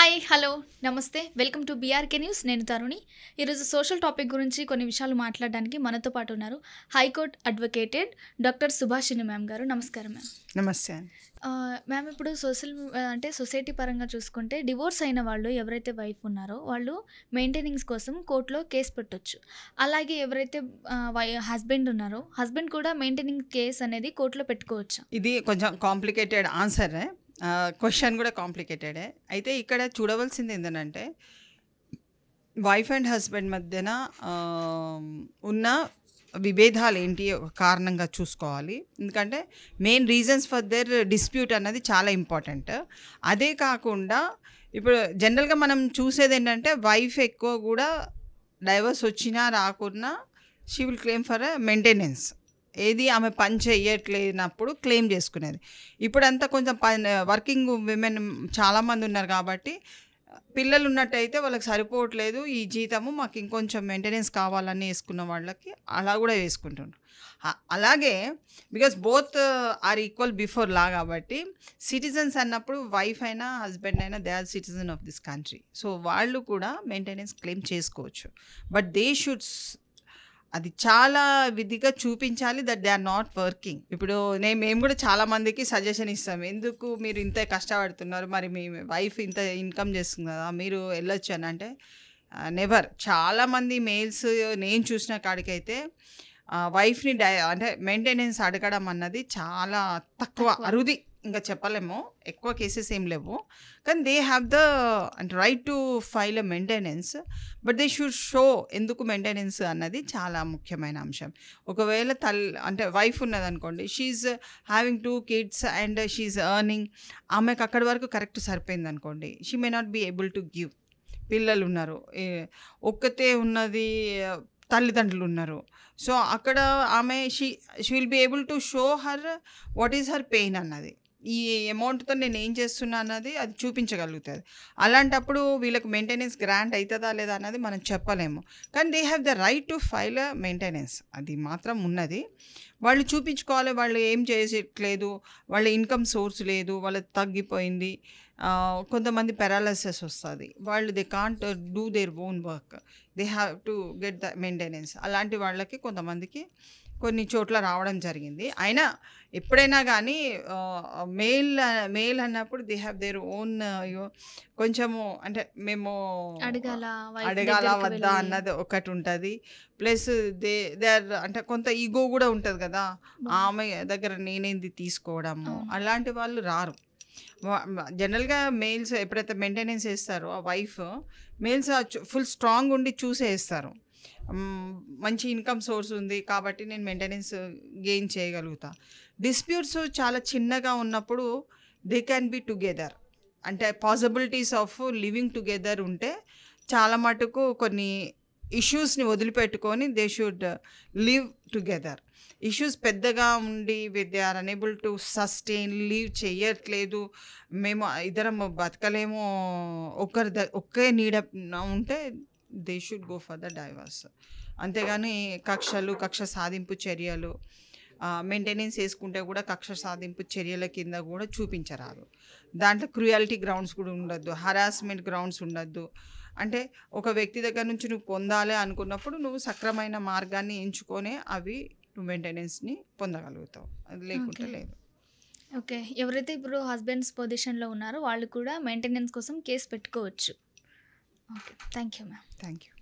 Hi hello నమస్తే welcome to BRK news. నేను తరుణి. ఈరోజు సోషల్ టాపిక్ గురించి కొన్ని విషయాలు మాట్లాడడానికి మనతో పాటు ఉన్నారు high court advocated doctor Subhashini ma'am గారు. నమస్కారం మ్యామ్. నమస్తే అండి. మ్యామ్, ఇప్పుడు సొసైటీ పరంగా చూసుకుంటే డివోర్స్ అయిన వాళ్ళు ఎవరైతే వైఫ్ ఉన్నారో వాళ్ళు మెయింటెనెన్స్ కోసం కోర్టులో కేసు పెట్టొచ్చు. అలాగే ఎవరైతే హస్బెండ్ ఉన్నారో హస్బెండ్ కూడా మెయింటెనెన్స్ కేసు అనేది కోర్టులో పెట్టుకోవచ్చు. ఇది కొంచెం కాంప్లికేటెడ్ ఆన్సర్. క్వశ్చన్ కూడా కాంప్లికేటెడే. అయితే ఇక్కడ చూడవలసింది ఏంటంటే వైఫ్ అండ్ హస్బెండ్ మధ్యన ఉన్న విభేదాలు ఏంటి ఒక కారణంగా చూసుకోవాలి. ఎందుకంటే main reasons for their dispute అన్నది చాలా ఇంపార్టెంట్. అదే కాకుండా ఇప్పుడు జనరల్గా మనం చూసేది ఏంటంటే వైఫ్ ఎక్కువ కూడా డైవర్స్ వచ్చినా రాకున్నా she will claim for maintenance. ఏది ఆమె పని చేయట్లేనప్పుడు క్లెయిమ్ చేసుకునేది. ఇప్పుడంతా కొంచెం వర్కింగ్ విమెన్ చాలామంది ఉన్నారు కాబట్టి పిల్లలు ఉన్నట్టయితే వాళ్ళకి సరిపోవట్లేదు ఈ జీతము, మాకు ఇంకొంచెం మెయింటెనెన్స్ కావాలని వేసుకున్న వాళ్ళకి అలా కూడా వేసుకుంటున్నారు. అలాగే because both are equal before law కాబట్టి సిటిజన్స్ అన్నప్పుడు వైఫ్ అయినా హస్బెండ్ అయినా they are citizen of this country. So వాళ్ళు కూడా మెయింటెనెన్స్ క్లెయిమ్ చేసుకోవచ్చు. బట్ దే షుడ్స్ అది చాలా విధిగా చూపించాలి that they are not working. ఇప్పుడు మేము కూడా చాలామందికి సజెషన్ ఇస్తాం, ఎందుకు మీరు ఇంత కష్టపడుతున్నారు, మరి మీ వైఫ్ ఇంత ఇన్కమ్ చేస్తుంది కదా మీరు వెళ్ళొచ్చు అని. అంటే నెవర్. చాలామంది మెయిల్స్ నేను చూసిన కాడికైతే వైఫ్ని అంటే మెయింటెనెన్స్ అడగడం అన్నది చాలా తక్కువ, అరుది. ఇంకా చెప్పలేము, ఎక్కువ కేసెస్ ఏం లేవు. కానీ they have the right to file a maintenance, but they should show ఎందుకు మెయింటెనెన్స్ అన్నది చాలా ముఖ్యమైన అంశం. ఒకవేళ అంటే వైఫ్ ఉన్నదనుకోండి, she having 2 kids and she earning, ఆమెకు అక్కడి వరకు కరెక్ట్ సరిపోయింది అనుకోండి, she may not be able to give. పిల్లలు ఉన్నారు, ఒక్కతే ఉన్నది, తల్లిదండ్రులు ఉన్నారు. సో అక్కడ ఆమె she will be able to show her what is her pain అన్నది, ఈ అమౌంట్తో నేను ఏం చేస్తున్నా అన్నది అది చూపించగలుగుతుంది. అలాంటప్పుడు వీళ్ళకి మెయింటెనెన్స్ గ్రాంట్ అవుతుందా లేదా అన్నది మనం చెప్పలేము. కానీ they have the right to file maintenance, అది మాత్రం ఉన్నది. వాళ్ళు చూపించుకోవాలి, వాళ్ళు ఏం చేయట్లేదు, వాళ్ళ ఇన్కమ్ సోర్స్ లేదు, వాళ్ళకి తగ్గిపోయింది, కొంతమంది పెరాలసిస్ వస్తుంది, వాళ్ళు they can't do their own work, they have to get the maintenance. అలాంటి వాళ్ళకి కొంతమందికి కొన్ని చోట్ల రావడం జరిగింది. అయినా ఎప్పుడైనా కానీ మేల్ అన్నప్పుడు దే హ్యావ్ దేర్ ఓన్ కొంచెము, అంటే మేము అడగాల వద్దా అన్నది ఒకటి ఉంటుంది. ప్లస్ దే ఆర్ అంటే కొంత ఈగో కూడా ఉంటుంది కదా, ఆమె దగ్గర నేనేంది తీసుకోవడము, అలాంటి వాళ్ళు రారు. జనరల్గా మెయిల్స్ ఎప్పుడైతే మెయింటెనెన్స్ చేస్తారో ఆ వైఫ్, మెయిల్స్ ఫుల్ స్ట్రాంగ్ ఉండి చూసేస్తారు, మంచి ఇన్కమ్ సోర్స్ ఉంది కాబట్టి నేను మెయింటెనెన్స్ గెయిన్ చేయగలుగుతా. డిస్ప్యూట్స్ చాలా చిన్నగా ఉన్నప్పుడు దే క్యాన్ బీ టుగెదర్, అంటే పాసిబిలిటీస్ ఆఫ్ లివింగ్ టుగెదర్ ఉంటే చాలా మటుకు కొన్ని ఇష్యూస్ని వదిలిపెట్టుకొని they should live together. Issues పెద్దగా ఉండి they are unable to sustain, leave చేయట్లేదు, మేము ఇద్దరం బతకలేము, ఒకే నీడ ఉంటే they should go for the divorce. అంతేగాని కక్ష సాధింపు చర్యలు మెయింటెనెన్స్ చేసుకుంటే కూడా కక్ష సాధింపు చర్యల కింద కూడా చూపించరాదు. దాంట్లో క్రూయాలిటీ గ్రౌండ్స్ కూడా ఉండొద్దు, హరాస్మెంట్ గ్రౌండ్స్ ఉండొద్దు. అంటే ఒక వ్యక్తి దగ్గర నుంచి నువ్వు పొందాలి అనుకున్నప్పుడు నువ్వు సక్రమైన మార్గాన్ని ఎంచుకొని అవి నువ్వు మెయింటెనెన్స్ని పొందగలుగుతావు, అది లేకుంటే లేదు. ఓకే, ఎవరైతే ఇప్పుడు హస్బెండ్స్ పొజిషన్లో ఉన్నారో వాళ్ళు కూడా మెయింటెనెన్స్ కోసం కేసు పెట్టుకోవచ్చు. Okay, thank you ma'am. Thank you.